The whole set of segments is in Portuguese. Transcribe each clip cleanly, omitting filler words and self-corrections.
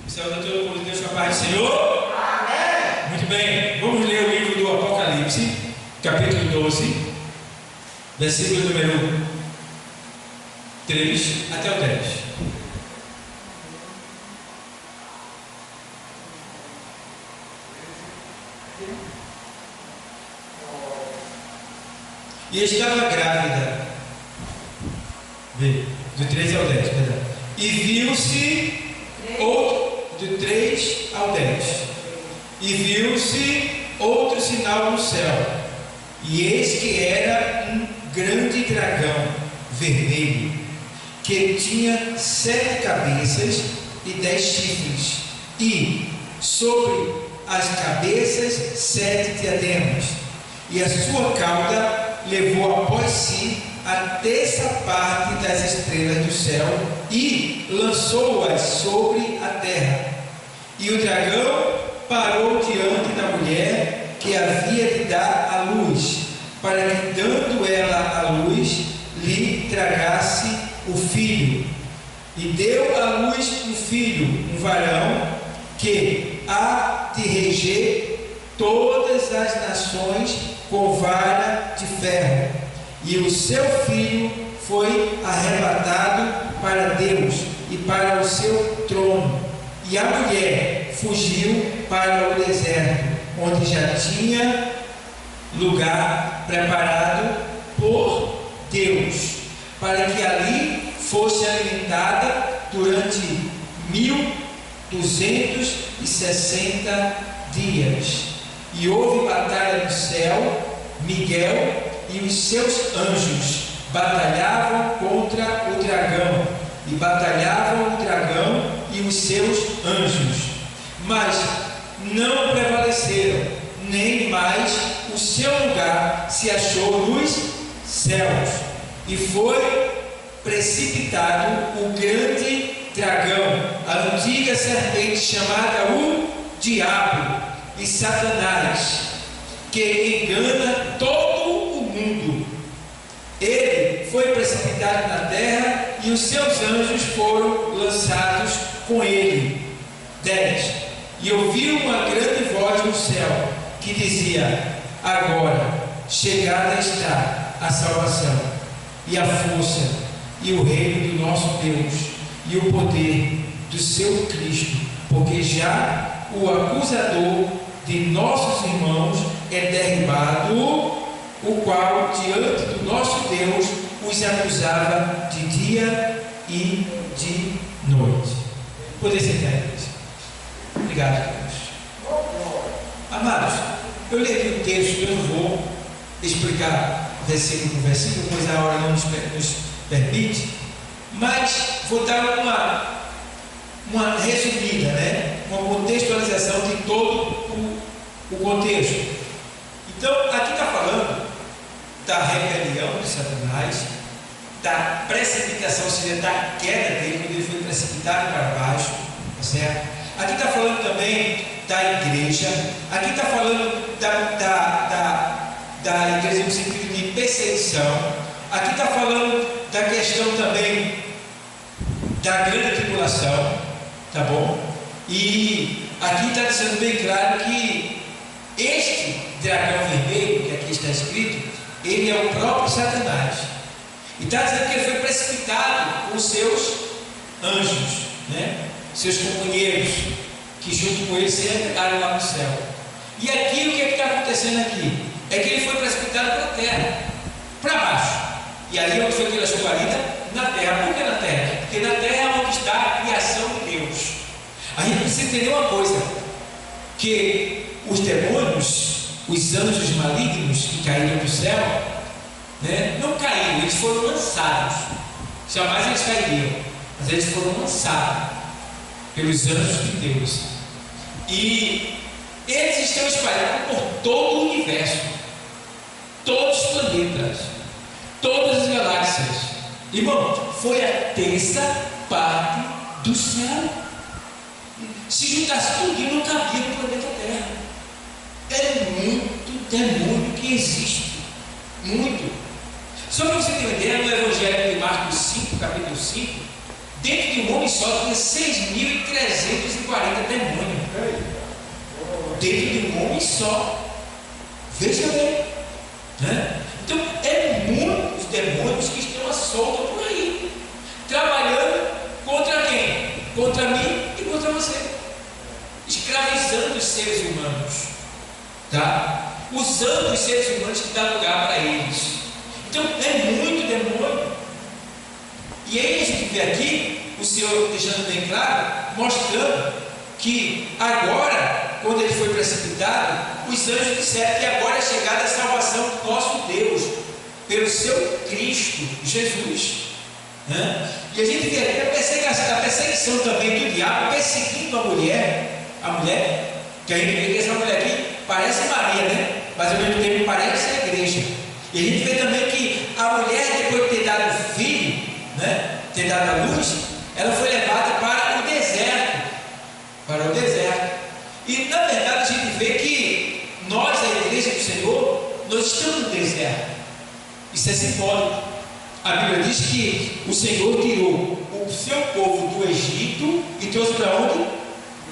Saúde a todo mundo, Deus com a paz do Senhor. Amém. Muito bem, vamos ler o livro do Apocalipse, capítulo 12, versículo número 3 até o 10. E estava grávida, do 13 ao 10, perdão. E viu-se do 3 ao 10. E viu-se outro sinal no céu, e eis que era um grande dragão vermelho, que tinha 7 cabeças e 10 chifres, e sobre as cabeças 7 diademas, e a sua cauda levou após si a terça parte das estrelas do céu e lançou-as sobre a terra. E o dragão parou diante da mulher que havia de dar à luz, para que, dando ela à luz, lhe tragasse o filho. E deu à luz um filho, um varão, que há de reger todas as nações com vara de ferro. E o seu filho foi arrebatado para Deus e para o seu trono. E a mulher fugiu para o deserto, onde já tinha lugar preparado por Deus, para que ali fosse alimentada durante 1260 dias. E houve batalha no céu. Miguel e os seus anjos batalhavam contra o dragão, e batalhavam o dragão e os seus anjos, mas não prevaleceram, nem mais o seu lugar se achou nos céus. E foi precipitado o grande dragão, a antiga serpente, chamada o Diabo e Satanás, que engana todo o mundo. Ele foi precipitado na terra, e os seus anjos foram lançados com ele. 10. E ouviu uma grande voz no céu, que dizia: agora chegada está a salvação, e a força, e o reino do nosso Deus, e o poder do seu Cristo, porque já o acusador de nossos irmãos é derribado, o qual diante do nosso Deus os acusava de dia e de noite. Poder sentar, igreja. Obrigado, Deus. Amados, eu li aqui um texto, eu não vou explicar versículo por versículo, pois a hora não nos permite, mas vou dar uma resumida, né? Uma contextualização de todo o contexto. Então, aqui está falando da rebelião de Satanás, da precipitação, ou seja, da queda dele, quando ele foi precipitado para baixo, tá certo? Aqui está falando também da igreja, aqui está falando da igreja no sentido de perseguição, aqui está falando da questão também da grande tribulação, tá bom? E aqui está dizendo bem claro que este dragão vermelho, que aqui está escrito, ele é o próprio Satanás. E está dizendo que ele foi precipitado com seus anjos, né? Seus companheiros, que junto com ele se entraram lá no céu. E aqui o que está acontecendo aqui? É que ele foi precipitado para a terra, para baixo. E ali onde foi que ele achou guarida? Na terra. Por que na terra? Porque na terra é onde está a criação de Deus. A gente precisa entender uma coisa, que os demônios, os anjos malignos que caíram do céu, né, não caíram, eles foram lançados. Jamais eles cairiam, mas eles foram lançados pelos anjos de Deus. E eles estão espalhados por todo o universo, todos os planetas, todas as galáxias. Irmão, foi a terça parte do céu. Se juntasse tudo, não cabia no planeta Terra. É muito demônio que existe. Muito. Só para você ter uma ideia, no Evangelho de Marcos 5, capítulo 5, dentro de um homem só tinha 6.340 dentro de um homem só. Veja bem, né? Então, é muitos demônios que estão à solta por aí, trabalhando contra quem? Contra mim e contra você, escravizando os seres humanos, tá? Usando os seres humanos que dá lugar para eles. Então, é muito demônio. E aí a gente vê aqui o Senhor deixando bem claro, mostrando que agora, quando ele foi precipitado, os anjos disseram que agora é chegada a salvação do nosso Deus, pelo seu Cristo, Jesus, né? E a gente vê aqui a perseguição também do diabo, perseguindo a mulher, que a gente vê que essa mulher aqui parece Maria, né? Mas ao mesmo tempo parece a igreja. E a gente vê também que a mulher, depois de ter dado filho, né? Ter dado a luz, ela foi levada para o deserto. E na verdade a gente vê que nós, a igreja do Senhor, nós estamos no deserto. Isso é simbólico. A Bíblia diz que o Senhor tirou o seu povo do Egito e trouxe para onde?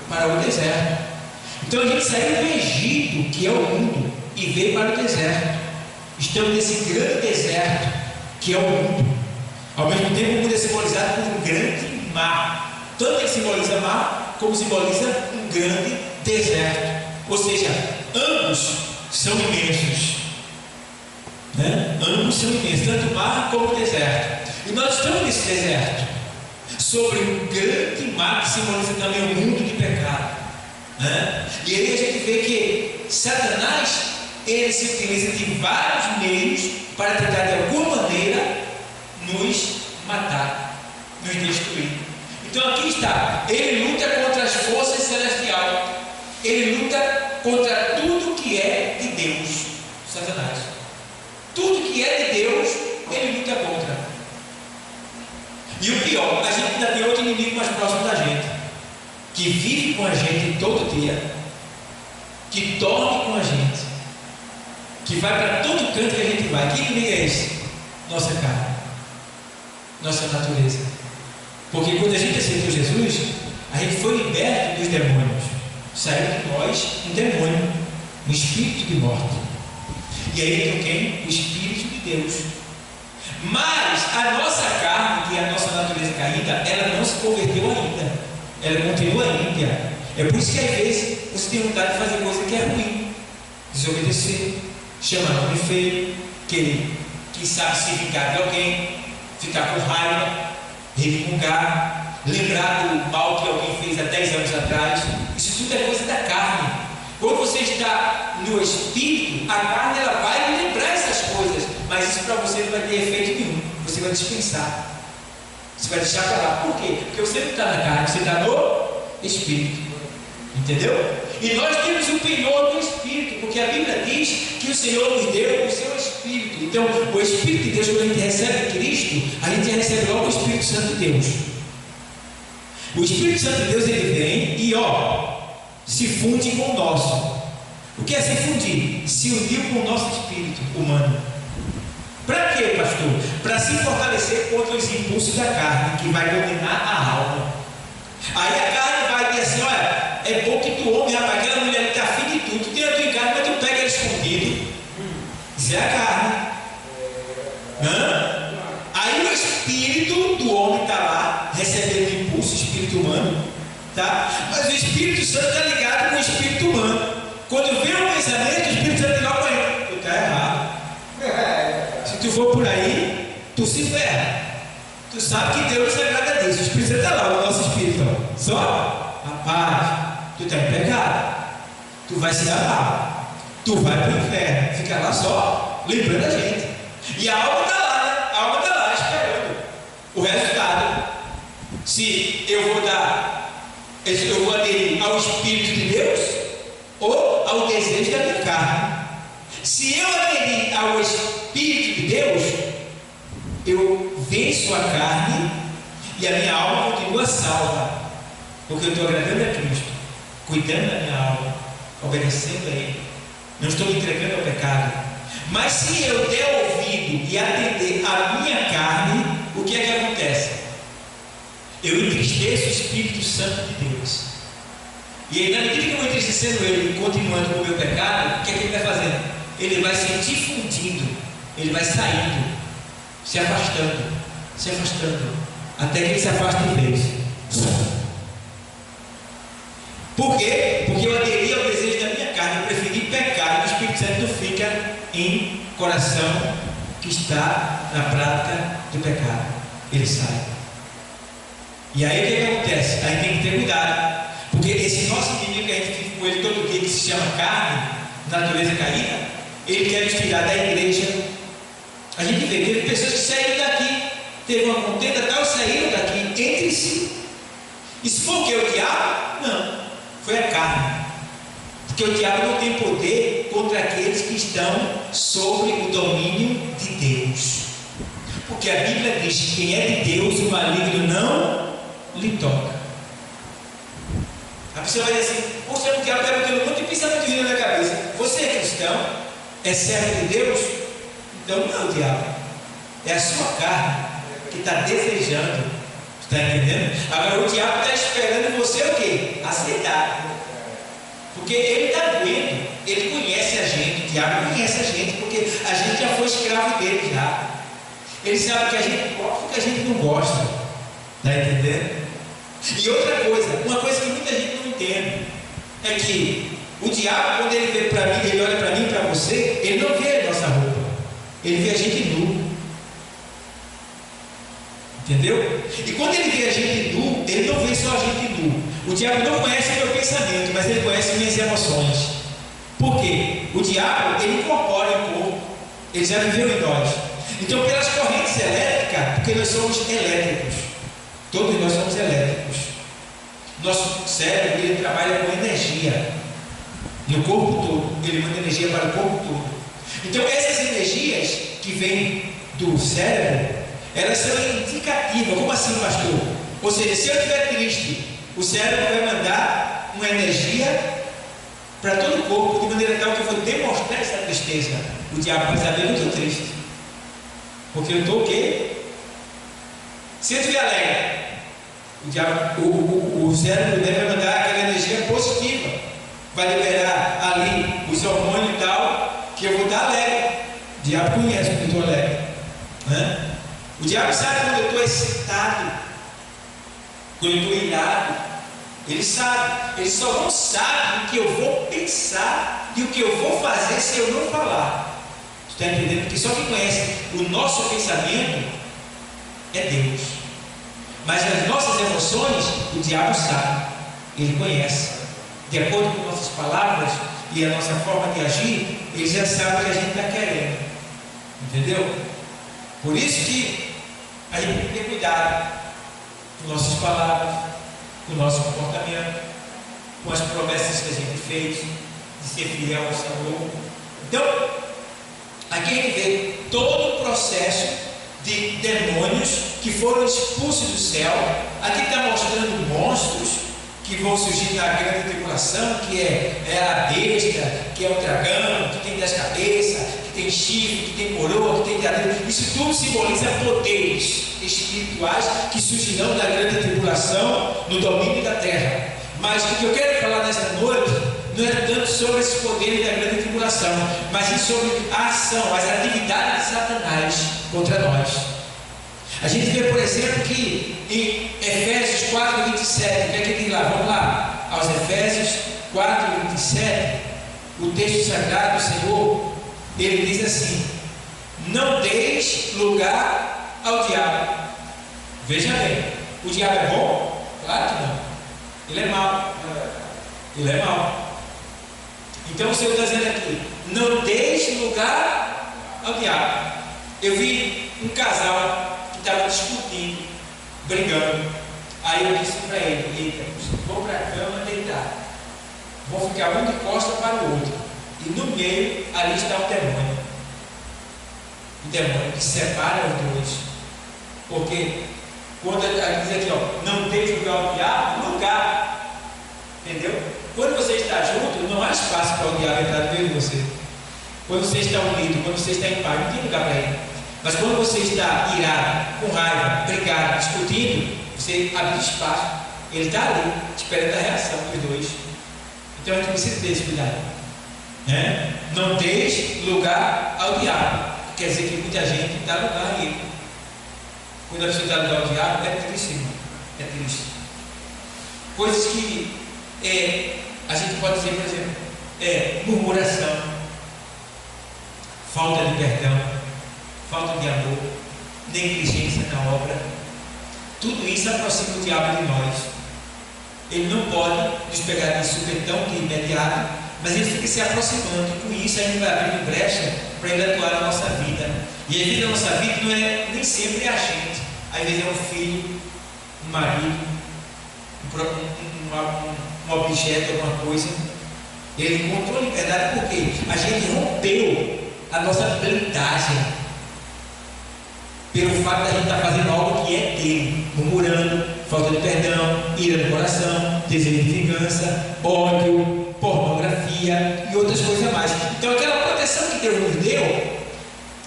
Para o deserto. Então a gente saiu do Egito, que é o mundo, e veio para o deserto. Estamos nesse grande deserto, que é o mundo. Ao mesmo tempo, o mundo é simbolizado por um grande mar. Tanto ele simboliza mar, como simboliza um grande deserto. Ou seja, ambos são imensos, né? Ambos são imensos, tanto o mar como o deserto. E nós estamos nesse deserto, sobre um grande mar que simboliza também o mundo de pecado, né? E aí a gente vê que Satanás, ele se utiliza de vários meios para tentar de alguma maneira nos matar, nos destruir. Então aqui está, ele luta contra as forças celestiais, ele luta contra tudo que é de Deus, Satanás. Tudo que é de Deus, ele luta contra. E o pior, a gente ainda tem outro inimigo mais próximo da gente, que vive com a gente todo dia, que dorme com a gente, que vai para todo canto que a gente vai. Que inimigo é esse? Nossa carne, nossa natureza. Porque quando a gente aceitou Jesus, a gente foi liberto dos demônios. Saiu de nós um demônio, um espírito de morte. E aí entrou quem? O Espírito de Deus. Mas a nossa carne, que é a nossa natureza caída, ela não se converteu ainda. Ela continua ímpia. É por isso que às vezes você tem vontade de fazer coisa que é ruim, desobedecer, chamar nome feio, querer, quem sabe, se vingar de alguém, ficar com raiva, resmungar, lembrar do mal que alguém fez há 10 anos atrás. Isso tudo é coisa da carne. Quando você está no Espírito, a carne ela vai lembrar essas coisas, mas isso para você não vai ter efeito nenhum. Você vai dispensar, você vai deixar para lá. Por quê? Porque você não está na carne, você está no Espírito. Entendeu? E nós temos o penhor do Espírito, porque a Bíblia diz que o Senhor nos deu o seu Espírito. Então, o Espírito de Deus, quando a gente recebe Cristo, a gente recebe logo o Espírito Santo de Deus. O Espírito Santo de Deus, ele vem e se funde com o nosso. O que é se fundir? Se uniu com o nosso espírito humano. Para quê, pastor? Para se fortalecer contra os impulsos da carne, que vai dominar a alma. Aí a carne vai dizer assim: olha, é bom que tu homem, rapaz, aquela mulher está afim de tudo, tu tem a tua em casa, mas tu pega ele escondido. Isso é a carne. Aí o espírito do homem está lá, recebendo o impulso, o espírito humano, tá? Mas o Espírito Santo está ligado com o espírito humano. Quando vem o pensamento, o Espírito Santo diz logo para ele: tu está errado. Se tu for por aí, tu se ferra. Tu sabe que Deus não se agrada disso. O Espírito Santo está lá, o nosso espírito. Só, rapaz, tu está em pecado. Tu vai se dar mal. Tu vai para o inferno. Fica lá só, lembrando a gente. E a alma está lá, né? A alma está lá esperando o resultado. Se eu vou aderir ao Espírito de Deus ou ao desejo da minha carne. Se eu aderir ao Espírito de Deus, eu venço a carne e a minha alma continua salva, porque eu estou agradando a Cristo, cuidando da minha alma, obedecendo a Ele, não estou me entregando ao pecado. Mas se eu der ouvido e atender a minha carne, o que é que acontece? Eu entristeço o Espírito Santo de Deus. E aí, na medida que eu vou entristecendo ele e continuando com o meu pecado, o que é que ele vai fazendo? Ele vai se difundindo, ele vai saindo, se afastando, até que ele se afaste de vez. Por quê? Porque eu aderi ao desejo da minha carne, eu preferi pecar, e o Espírito Santo fica em coração que está na prática do pecado. Ele sai. E aí o que acontece? Aí tem que ter cuidado, porque esse nosso inimigo que a gente vive com ele todo dia, que se chama carne, natureza caída, ele quer nos tirar da igreja. A gente vê, teve pessoas que saíram daqui, teve uma contenda tal, saíram daqui entre si. E se for o que? O diabo? Não, foi a carne. Porque o diabo não tem poder contra aqueles que estão sob o domínio de Deus. Porque a Bíblia diz que quem é de Deus, o maligno não lhe toca. A pessoa vai dizer assim: poxa, o diabo está botando um monte de pensamento vindo na cabeça. Você é cristão? É servo de Deus? Então não é o diabo, é a sua carne que está desejando. Está entendendo? Agora o diabo está esperando você o quê? Aceitar. Porque ele está vendo, ele conhece a gente, o diabo conhece a gente, porque a gente já foi escravo dele já. Ele sabe que a gente gosta e que a gente não gosta. Está entendendo? E outra coisa, uma coisa que muita gente não entende, é que o diabo, quando ele vê para mim, ele olha para mim e para você, ele não vê a nossa roupa, ele vê a gente nu. Entendeu? E quando ele vê a gente nu, ele não vê só a gente nu. O diabo não conhece o meu pensamento, mas ele conhece minhas emoções. Por quê? O diabo, ele incorpora o corpo, ele já viveu em nós. Então, pelas correntes elétricas, porque nós somos elétricos, todos nós somos elétricos. Nosso cérebro, ele trabalha com energia no corpo todo, ele manda energia para o corpo todo. Então, essas energias que vêm do cérebro, elas são indicativas. Como assim, pastor? Ou seja, se eu estiver triste, o cérebro vai mandar uma energia para todo o corpo, de maneira tal que eu vou demonstrar essa tristeza. O diabo vai saber que eu estou triste, porque eu estou o quê? Se eu estiver alegre, o cérebro dele vai mandar aquela energia positiva, vai liberar ali os hormônios e tal, que eu vou estar alegre. O diabo conhece quando eu estou alegre, né? O diabo sabe quando eu estou excitado, quando eu estou irado. Ele sabe. Ele só não sabe o que eu vou pensar e o que eu vou fazer se eu não falar. Você está entendendo? Porque só quem conhece o nosso pensamento é Deus. Mas as nossas emoções, o diabo sabe. Ele conhece. De acordo com nossas palavras e a nossa forma de agir, ele já sabe o que a gente está querendo. Entendeu? Por isso que a gente tem que ter cuidado com nossas palavras, com o nosso comportamento, com as promessas que a gente fez de ser fiel ao Senhor. Então, aqui a gente vê todo o processo de demônios que foram expulsos do céu. Aqui está mostrando monstros que vão surgir na grande tribulação, que é a besta, que é o dragão, que tem 10 cabeças, que tem chifre, que tem coroa, que tem diadema. Isso tudo simboliza poderes espirituais que surgirão na grande tribulação no domínio da terra. Mas o que eu quero falar nesta noite não é tanto sobre esses poderes da grande tribulação, mas sim sobre a ação, as atividades de Satanás contra nós. A gente vê, por exemplo, que em Efésios 4, 27, o que é que diz lá? Vamos lá, aos Efésios 4, 27, o texto sagrado do Senhor, ele diz assim: não deis lugar ao diabo. Veja bem, o diabo é bom? Claro que não. Ele é mau. Ele é mau. Então o Senhor está dizendo aqui: não deis lugar ao diabo. Eu vi um casal que estava discutindo, brigando. Aí eu disse para ele: eita, vou para a cama deitar. Vou ficar um de costas para o outro. E no meio ali está o demônio. O demônio que separa os dois. Porque quando ele diz aqui, ó, não deixe lugar ao diabo, lugar. Entendeu? Quando você está junto, não há espaço para o diabo entrar no meio de você. Quando você está unido, quando você está em paz, não tem lugar para ele. Mas quando você está irado, com raiva, brigado, discutindo, você abre espaço. Ele está ali, esperando a reação dos dois. Então a gente precisa ter esse cuidado, né? Não deixe lugar ao diabo. Quer dizer que muita gente dá lugar a ele. Quando a pessoa dá lugar ao diabo, é triste, irmão. É triste. Coisas que a gente pode dizer, por exemplo, murmuração, falta de perdão, falta de amor, negligência na obra. Tudo isso aproxima o diabo de nós. Ele não pode nos pegar de supetão, de imediato, mas ele fica se aproximando, e com isso a gente vai abrindo brecha para ele atuar na nossa vida. E a vida da nossa vida não é nem sempre a gente, às vezes é um filho, um marido, um objeto, alguma coisa. Ele encontrou liberdade porque a gente rompeu a nossa blindagem pelo fato de a gente estar fazendo algo que é dele, murmurando, falta de perdão, ira no coração, desejo de vingança, ódio, pornografia e outras coisas mais. Então aquela proteção que Deus nos deu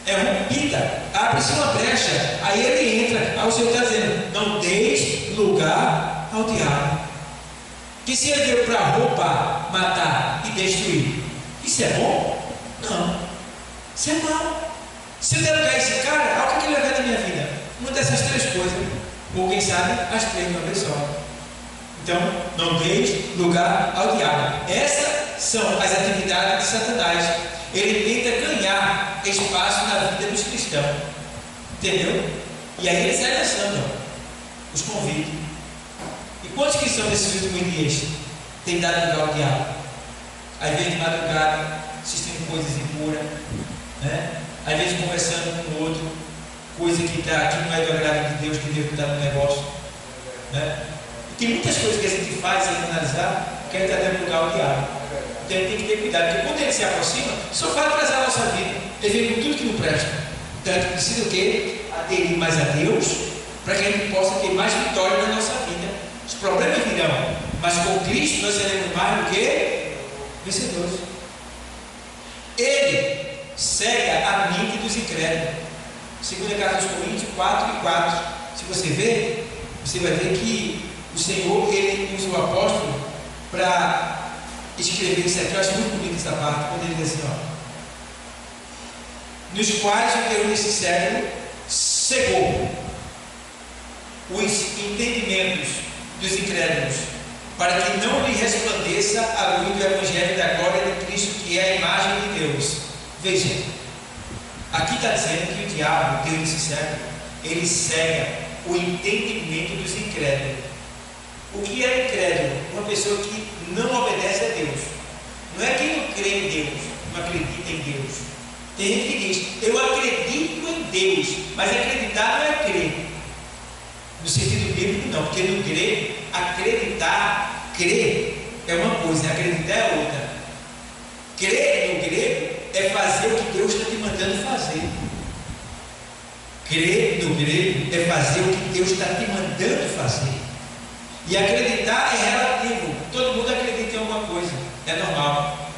é rompida, abre-se uma brecha, aí ele entra. Aí o Senhor está dizendo: não deixe lugar ao diabo. Que se ele veio para roubar, matar e destruir, isso é bom? Não, isso é mal. Se eu der lugar a esse cara, olha o que ele vai ver na minha vida. Uma dessas três coisas, ou quem sabe as três de uma vez só. Então, não deixe lugar ao diabo. Essas são as atividades de Satanás. Ele tenta ganhar espaço na vida dos cristãos, entendeu? E aí ele sai lançando os convites. E quantos cristãos nesses últimos dias têm dado lugar ao diabo? Às vezes de madrugada, assistindo coisas impuras, né? Às vezes conversando com o outro, coisa que não é do agrado de Deus, que Deus está no negócio, né? E tem muitas coisas que a gente faz sem analisar, que a gente está dando lugar ao diabo. Então a gente tem que ter cuidado, porque quando ele se aproxima, só vai atrasar a nossa vida. Ele vem com tudo que não presta. Então a gente precisa o quê? Aderir mais a Deus, para que a gente possa ter mais vitória na nossa vida. Os problemas virão, mas com Cristo nós seremos mais do que vencedores. Ele cega a mente dos incrédulos. 2 Carta aos Coríntios 4:4. Se você ver, você vai ver que o Senhor, ele usa o apóstolo para escrever isso aqui. Eu acho muito bonito essa parte, quando ele diz assim, nos quais o Deus desse século cegou os entendimentos dos incrédulos, para que não lhe resplandeça a luz do Evangelho da glória de Cristo, que é a imagem de Deus. Veja, aqui está dizendo que o diabo, o Deus desse século, ele cega o entendimento dos incrédulos. O que é incrédulo? Uma pessoa que não obedece a Deus. Não é quem não crê em Deus, não acredita em Deus. Tem gente que diz: eu acredito em Deus, mas acreditar não é crer. No sentido bíblico, não, porque no grego, acreditar, crer é uma coisa, acreditar é outra. Crer no grego é fazer o que Deus está te mandando fazer. Crer no grego é fazer o que Deus está te mandando fazer. E acreditar é relativo. Todo mundo acredita em alguma coisa, é normal.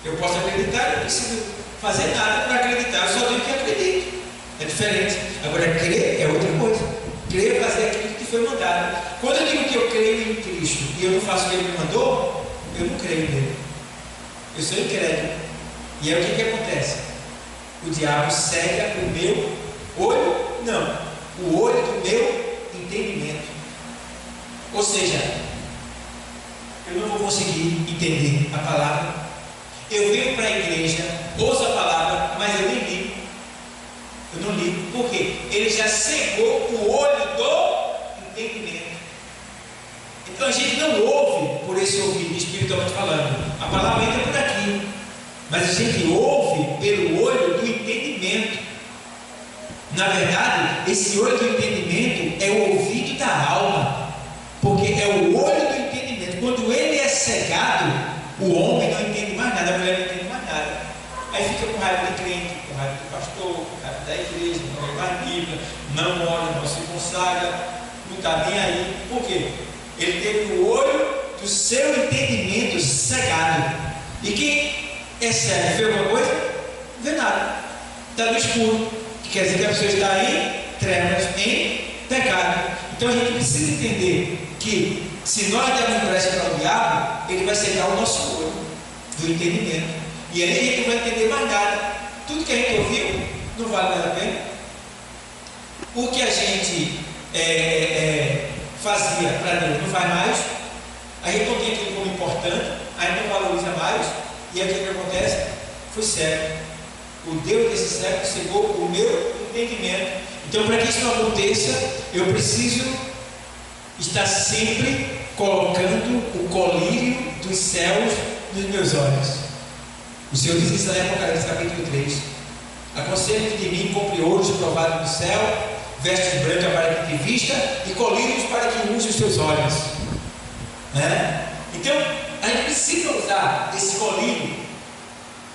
Eu posso acreditar, eu não preciso fazer nada para acreditar, eu só digo que acredito. É diferente. Agora, crer é outra coisa. Crer é fazer aquilo que foi mandado. Quando eu digo que eu creio em Cristo e eu não faço o que Ele me mandou, eu não creio nele. Eu sou incrédulo. E aí o que acontece? O diabo cega o meu olho, não, o olho do meu entendimento. Ou seja, eu não vou conseguir entender a palavra. Eu venho para a igreja, ouço a palavra, mas eu nem ligo. Eu não ligo. Por quê? Ele já cegou o olho do entendimento. Então a gente não ouve por esse ouvido, espiritualmente falando. A palavra entra por aqui. Mas a gente ouve pelo olho do entendimento. Na verdade, esse olho do entendimento é o ouvido da alma. Porque é o olho do entendimento. Quando ele é cegado, o homem não entende mais nada, a mulher não entende mais nada. Aí fica com raiva de crente, com raiva do pastor, com raiva da igreja, não lê mais Bíblia, não ora, não se consagra, não está nem aí. Por quê? Ele teve o olho do seu entendimento cegado. E quem é cego, vê alguma coisa? Não vê nada. Está no escuro. Que quer dizer que a pessoa está em trevas, em pecado. Então a gente precisa entender que se nós demos brecha para o diabo, ele vai cegar o nosso olho do entendimento. E aí a gente não vai entender mais nada. Tudo que a gente ouviu não vale mais a pena. O que a gente fazia para Deus não faz mais. A gente não tem aquilo como importante, a gente não valoriza mais. E aí o que acontece? Foi cego. O Deus desse século cegou o meu entendimento. Então, para que isso não aconteça, eu preciso estar sempre colocando o colírio dos céus nos meus olhos. O Senhor diz isso em Apocalipse capítulo 3. Aconselho de mim, compre ouros provados do céu, vestes brancas para que te vista e colírios para que use os teus olhos. Então, a gente precisa usar esse colírio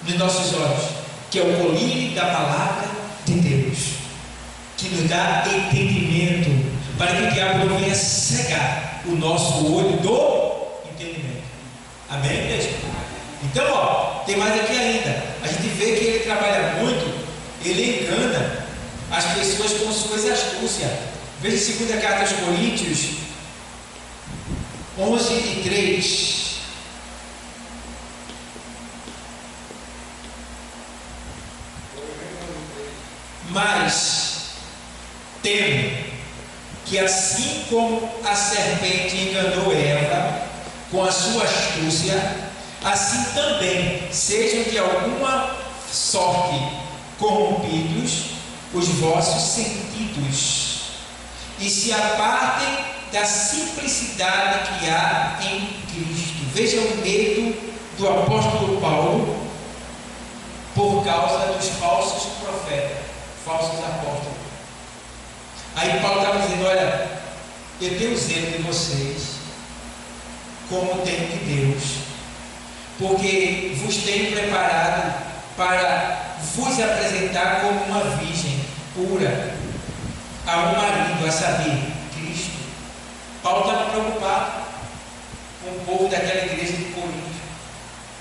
nos nossos olhos, que é o colírio da palavra de Deus, que nos dá entendimento, para que o diabo não venha cegar o nosso olho do entendimento. Amém, igreja? Então, tem mais aqui ainda. A gente vê que ele trabalha muito, ele engana as pessoas com suas astúcias. Veja a segunda carta aos Coríntios 11:3. Mas temo que assim como a serpente enganou Eva com a sua astúcia, assim também sejam de alguma sorte corrompidos os vossos sentidos e se apartem da simplicidade que há em Cristo. Veja o medo do apóstolo Paulo por causa dos falsos profetas, falsos apóstolos. Aí Paulo estava dizendo: olha, eu tenho zelo de vocês, como tenho de Deus, porque vos tenho preparado para vos apresentar como uma virgem pura a um marido, a saber, Cristo. Paulo estava preocupado com o povo daquela igreja de Corinto,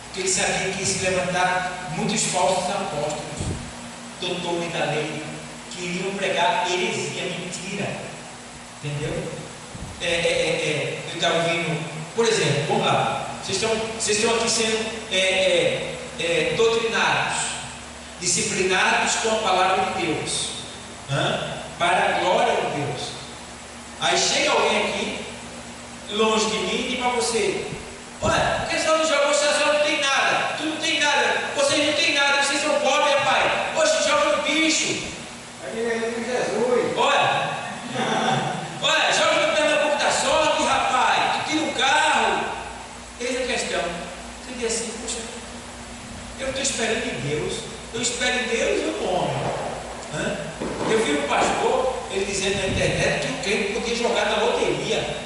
porque ele sabia que ia se levantar muitos falsos apóstolos, doutores da lei, que iriam pregar heresia, mentira. Entendeu? Eu estava ouvindo, por exemplo, vamos lá, vocês estão aqui sendo doutrinados, disciplinados com a palavra de Deus, para a glória de Deus. Aí chega alguém aqui, longe de mim, e diz para você: olha, por que você não joga? Você não tem nada, tu não tem nada, vocês não tem nada, vocês são pobres, pai. Poxa, joga no bicho. Jesus. Olha, joga no pé da computação, rapaz, tu tira um carro. Eis a questão. Você diz assim: poxa, eu estou esperando em Deus, eu espero em Deus e no homem. Eu vi um pastor, ele dizendo na internet que o crente podia jogar na loteria.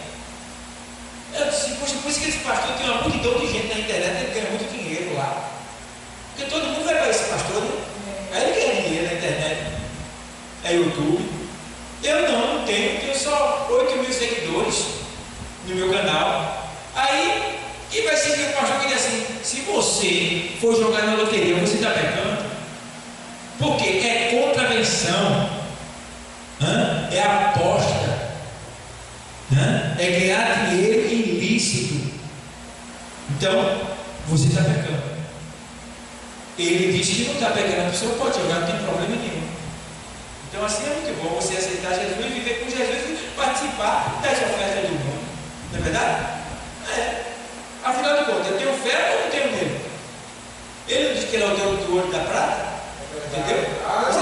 Eu disse: poxa, por isso que esse pastor tem uma multidão de gente na internet, ele ganha muito dinheiro lá. Porque todo mundo vai para esse pastor, né? Aí ele ganha dinheiro na internet. É YouTube. Eu não tenho só 8.000 seguidores no meu canal. Aí, e vai ser que o pastor que diz assim: se você for jogar na loteria, você está pecando. Porque é contravenção, é aposta, é ganhar dinheiro ilícito. Então, você está pecando. Ele diz que não está pecando, a pessoa pode jogar, não tem problema nenhum. Então, assim é muito bom você aceitar Jesus e viver com Jesus e participar das ofertas do mundo. Não é verdade? Afinal de contas, eu tenho fé ou não tenho nele? Ele não diz que ele é o dono do ouro e da prata? Entendeu? Você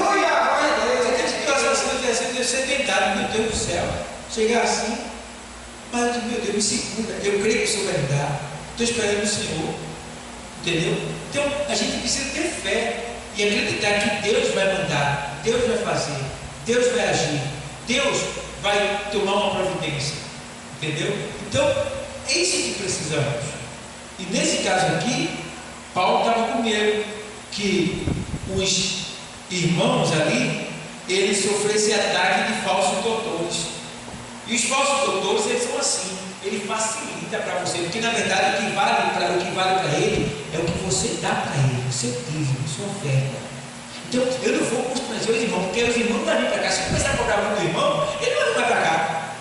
tem situação assim, você ser tentado, meu Deus do céu, chegar assim, mas meu Deus, me segura, eu creio que o Senhor vai me dar, estou esperando o Senhor. Entendeu? Então, a gente precisa ter fé e acreditar que Deus vai mandar, Deus vai fazer, Deus vai agir, Deus vai tomar uma providência. Entendeu? Então, é isso que precisamos. E nesse caso aqui, Paulo estava com medo que os irmãos ali, eles sofressem ataque de falsos doutores. E os falsos doutores, eles são assim, ele facilita para você, porque na verdade o que vale para ele é o que você dá para ele, o seu dízimo, a sua oferta. Então, eu não vou constranger os irmãos, porque os irmãos não vão vir para cá. Se começar a cobrar muito do irmão, ele não vai para cá.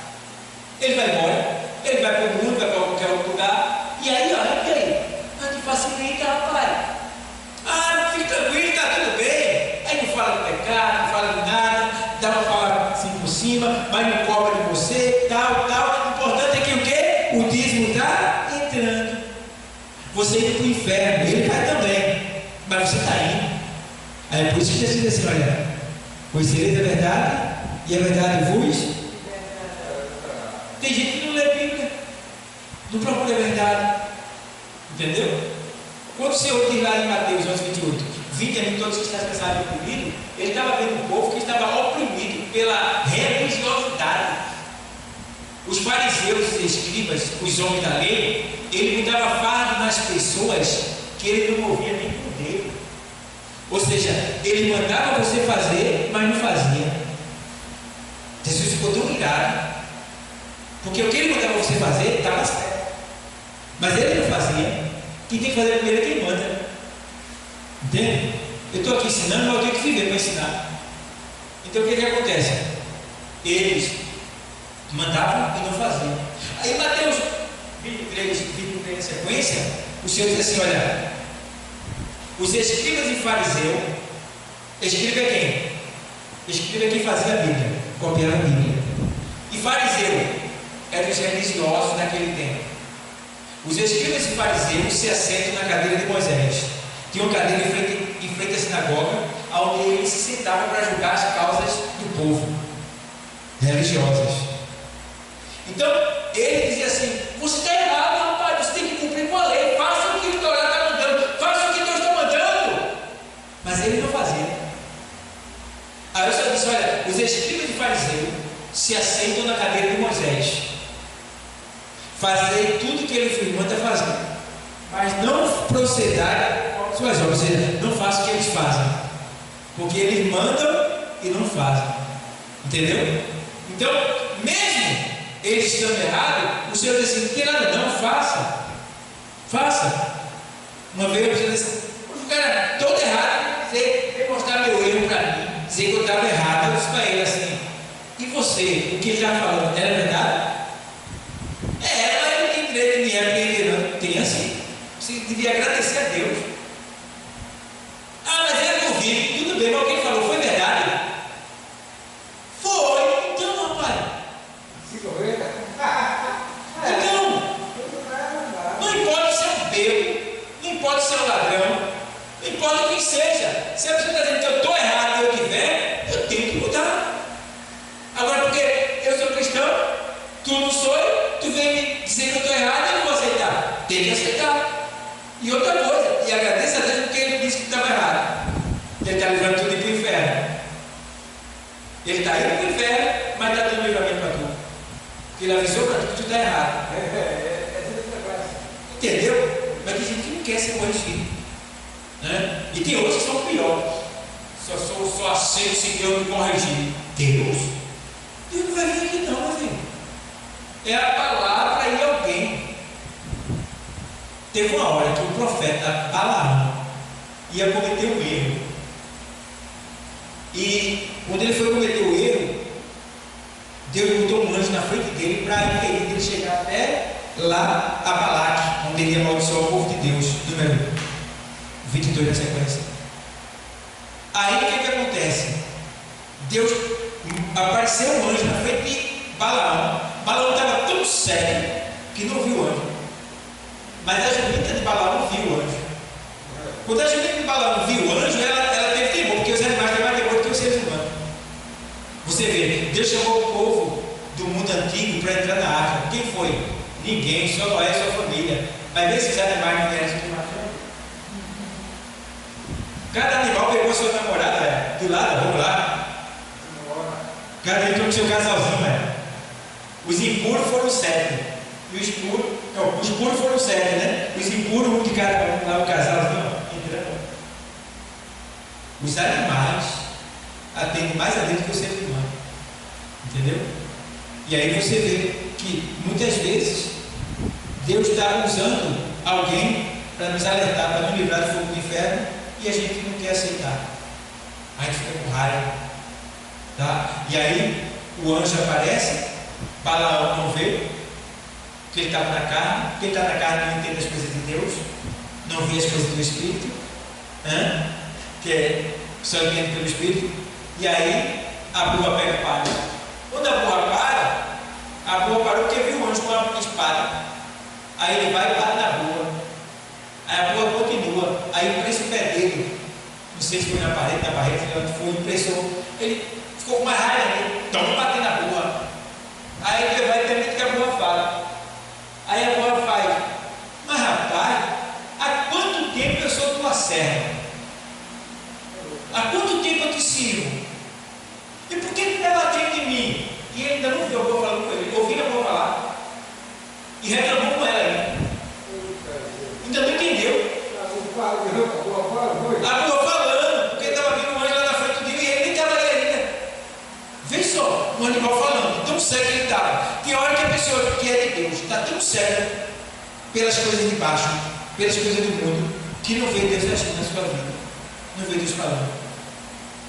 Ele vai embora, ele vai para o mundo, vai para qualquer outro lugar, e aí, olha, você indo para o inferno, ele vai também, mas você está indo. Aí é por isso que Jesus diz assim: olha, conhecereis a verdade, e a verdade vos. Tem gente que não lê a Bíblia, não procura a verdade, entendeu? Quando o Senhor diz lá em Mateus 11:28, vinde a mim todos que estão cansados e oprimidos, ele estava vendo um povo que estava oprimido pela religiosidade. Os fariseus e escribas, os homens da lei, ele botava fardo nas pessoas que ele não movia nem por dedo. Ou seja, ele mandava você fazer, mas não fazia. Jesus ficou tão irado, porque o que ele mandava você fazer estava certo, mas ele não fazia. Quem tem que fazer primeiro é quem manda. Entende? Eu estou aqui ensinando, mas eu tenho que viver para ensinar. Então o que acontece? Eles mandavam e não faziam. Aí Mateus 23 na sequência, o Senhor diz assim: olha, os escribas e fariseus, escriba é quem? Escriba é quem fazia a Bíblia, copiava a Bíblia. E fariseu eram os religiosos naquele tempo. Os escribas e fariseus se assentam na cadeira de Moisés. Tinha uma cadeira em frente à sinagoga, onde eles se sentavam para julgar as causas do povo, religiosas. Então, ele dizia assim: você está errado, rapaz, você tem que cumprir com a lei, faça o que o Torá está mandando, faça o que Deus está mandando. Mas ele não fazia. Aí o Senhor disse: olha, os escribas e fariseus se assentam na cadeira de Moisés. Fazei tudo que ele vos manda fazer, mas não procedai com suas obras, ou seja, não faça o que eles fazem, porque eles mandam e não fazem. Entendeu? Então, mesmo eles estando errados, o Senhor disse assim: não tem nada, não, faça. Faça. Uma vez o Senhor disse assim: o cara todo errado, você mostrar meu erro para mim, dizer que eu estava errado. Eu disse para ele assim: e você, o que ele estava falando, era verdade? É, mas não tem direito nem é porque não tem assim. Você devia agradecer a Deus. Ah, mas ele não viu, tudo bem, mas o que ele falou foi verdade? Foi, então, rapaz. Então, não importa se é um bêbado, não importa se é um ladrão, não importa quem seja. Se a pessoa está dizendo que eu estou errado e eu tiver, eu tenho que mudar. Agora, porque eu sou cristão, tu não sou, tu vem me dizer que eu estou errado, eu não vou aceitar. Tem que aceitar. E outra coisa, e agradeça a Deus porque ele disse que estava errado. Ele está livrando tudo para o inferno. Ele está indo para o inferno, mas está dando livramento para tu. Porque ele avisou para tu que tu está errado. Entendeu? Mas tem gente que não quer ser corrigido, né? E tem outros que são piores. Só aceito se Deus me corrigir. Deus não vai vir aqui não, meu filho. É a palavra e alguém. Teve uma hora que o profeta Balaão ia cometer um erro. E quando ele foi cometer o erro, Deus botou um anjo na frente dele para impedir ele chegar até lá a Balaque, onde ele ia amaldiçoar o povo de Deus. Número 22 na sequência. Aí o que acontece? Deus apareceu um anjo na frente de Balaão. Balaão estava tão cego que não viu o anjo. Mas a jumenta de Balaão viu o anjo. Quando a jumenta de Balaão viu o anjo, ela teve temor, porque os animais têm mais temor do que os seres humanos. Você vê, Deus chamou o povo do mundo antigo para entrar na arca. Quem foi? Ninguém, só Noé e sua família. Mas vê se os animais não vieram se matar. Cada animal pegou sua namorada, do lado, vamos lá. Cada entrou no seu casalzinho, Os impuros foram 7. E os puros foram 7, né? Os impuros, um de cada um, lá o casalzinho, entrando. Os animais atendem mais a Deus do que o ser humano. Entendeu? E aí você vê que muitas vezes Deus está usando alguém para nos alertar, para nos livrar do fogo do inferno, e a gente não quer aceitar. A gente fica com raiva. Tá? E aí o anjo aparece, Balaão não vê, porque ele estava na carne, porque ele está na carne não entende as coisas de Deus, não vê as coisas do Espírito, que só entende pelo Espírito. E aí a boa pega e para. Quando a boa para, a boa parou porque viu o anjo com uma espada. Aí ele vai e para na boa. Aí a burra continua, aí o preço pé dele, não sei se foi na parede, onde foi, impressionou. Ele ficou com mais raiva, né? Toma bater na burra. Aí ele vai e permite que a burra fale. Aí a burra faz: mas rapaz, há quanto tempo eu sou tua serva? Há quanto tempo eu te sirvo? E por que tu está batendo em mim? E ele ainda não viu a burra falando com ele, ouviu a burra falar e reclamou com ela ainda. Ainda não entendeu. A burra falando, porque estava vindo um anjo lá na frente dele e ele nem estava ali ainda. Vê só, um animal falando, tão cego que ele estava. Tem hora que a pessoa que é de Deus está tão cega pelas coisas de baixo, pelas coisas do mundo, que não vê Deus agindo na sua vida, não vê Deus falando.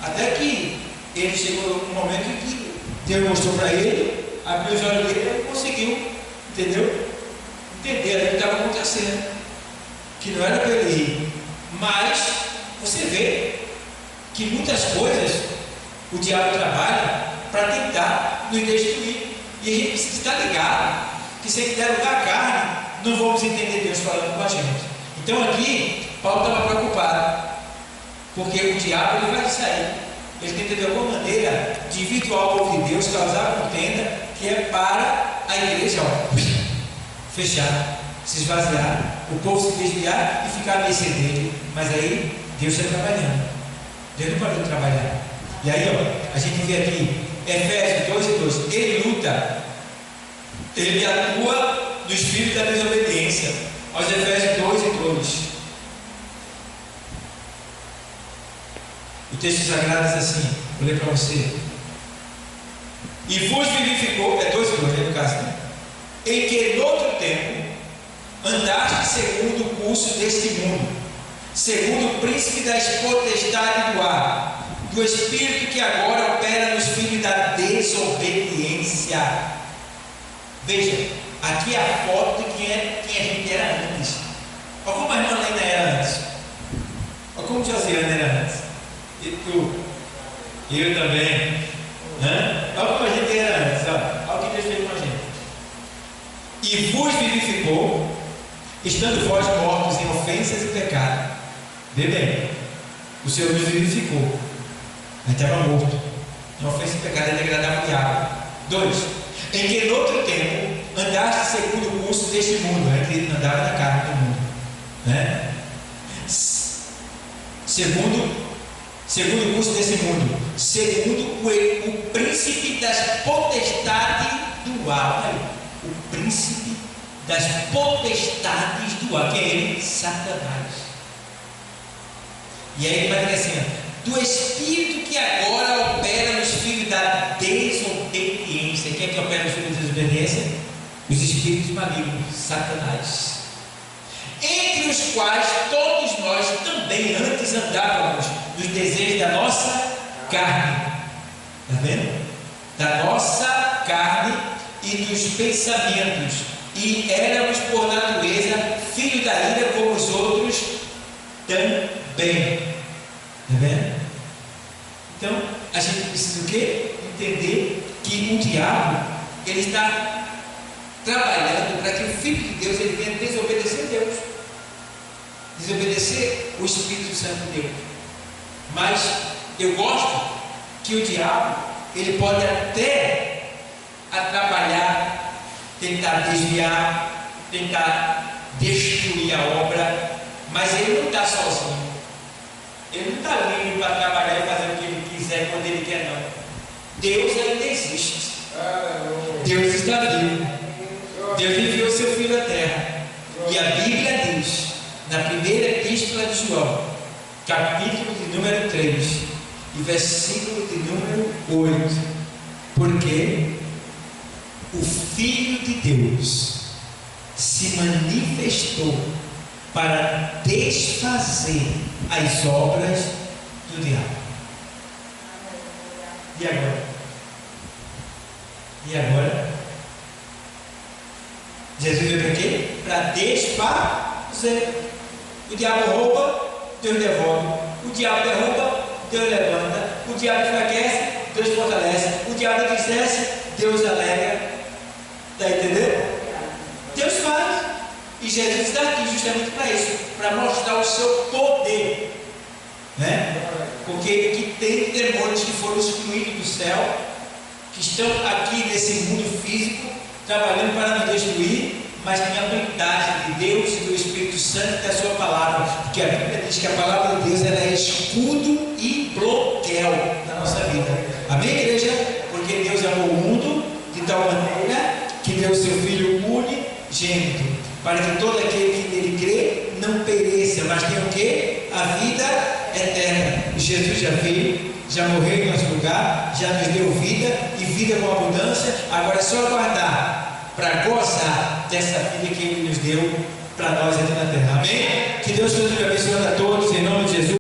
Até que ele chegou num momento em que Deus mostrou para ele, abriu os olhos dele e ele conseguiu, entendeu? Entender o que estava acontecendo, que não era para ele ir. Mas você vê que muitas coisas o diabo trabalha para tentar nos destruir, e a gente precisa estar ligado que se ele der lugar à carne, não vamos entender Deus falando com a gente. Então aqui Paulo estava preocupado, porque o diabo ele vai sair, ele tenta de alguma maneira dividir ao povo de Deus, causar contenda, que é para a igreja fechar, se esvaziar, o povo se desviar e ficar à mercê dele. Mas aí Deus está trabalhando, Deus não parou de trabalhar. E aí a gente vê aqui Efésios 2:2, ele luta, ele atua no espírito da desobediência. Aos Efésios 2:2, o texto sagrado diz assim, vou ler para você: e vos vivificou, 2:2 no caso, né? Em que noutro tempo andaste segundo o curso deste mundo, segundo o príncipe das potestades do ar, do espírito que agora opera nos filhos da desobediência. Veja, aqui é a foto de quem a gente era antes. Olha como a irmã Lena era antes, olha como Josiana era antes, e tu, eu também, olha como a gente era antes, olha o que Deus fez com a gente. E vos vivificou, estando vós mortos em ofensas e pecado. Vê bem, o Senhor nos vivificou, a gente estava morto em ofensa e pecado, ele agradava o diabo. 2, em que noutro tempo andaste segundo o curso deste mundo, que ele andava na carne do mundo, segundo o curso desse mundo, segundo o príncipe das potestades do ar. O príncipe das potestades do ar, que é ele, Satanás. E aí ele vai dizer assim: do espírito que agora opera nos filhos da desobediência. Quem é que opera nos filhos da desobediência? Os espíritos malignos, Satanás, entre os quais todos nós também antes andávamos nos desejos da nossa carne. Está vendo? Da nossa carne e dos pensamentos, e éramos por natureza filhos da ira como os outros também. Está vendo? Então a gente precisa o quê? Entender que o diabo ele está trabalhando para que o Filho de Deus ele venha desobedecer a Deus, desobedecer o Espírito Santo de Deus. Mas eu gosto que o diabo ele pode até atrapalhar, tentar desviar, tentar destruir a obra, mas ele não está sozinho, ele não está livre para trabalhar e fazer o que ele quiser quando ele quer, não. Deus ainda existe, Deus está vivo, Deus enviou seu Filho à terra, e a Bíblia diz, na primeira epístola de João, capítulo de número 3 e versículo de número 8, porque o Filho de Deus se manifestou para desfazer as obras do diabo. E agora? E agora? Jesus veio para quê? Para desfazer. O diabo rouba, Deus devolve. O diabo derruba, Deus levanta. O diabo enfraquece, Deus fortalece. O diabo entristece, Deus alegra. Está entendendo? Deus faz. E Jesus está aqui justamente para isso, para mostrar o seu poder, né? Porque que tem demônios que foram excluídos do céu, que estão aqui nesse mundo físico, trabalhando para nos destruir, mas tem a autoridade de Deus e do Espírito Santo e da sua palavra, porque a Bíblia diz que a palavra de Deus ela é escudo e broquel na nossa vida. Amém, igreja? Porque Deus amou o mundo de tal maneira que deu o seu Filho unigênito, para que todo aquele que nele crê não pereça, mas tenha o quê? A vida eterna. E Jesus já veio, já morreu em nosso lugar, já nos deu vida e vida com abundância. Agora é só aguardar para gozar dessa vida que Ele nos deu para nós aqui na terra. Amém? Que Deus nos abençoe a todos.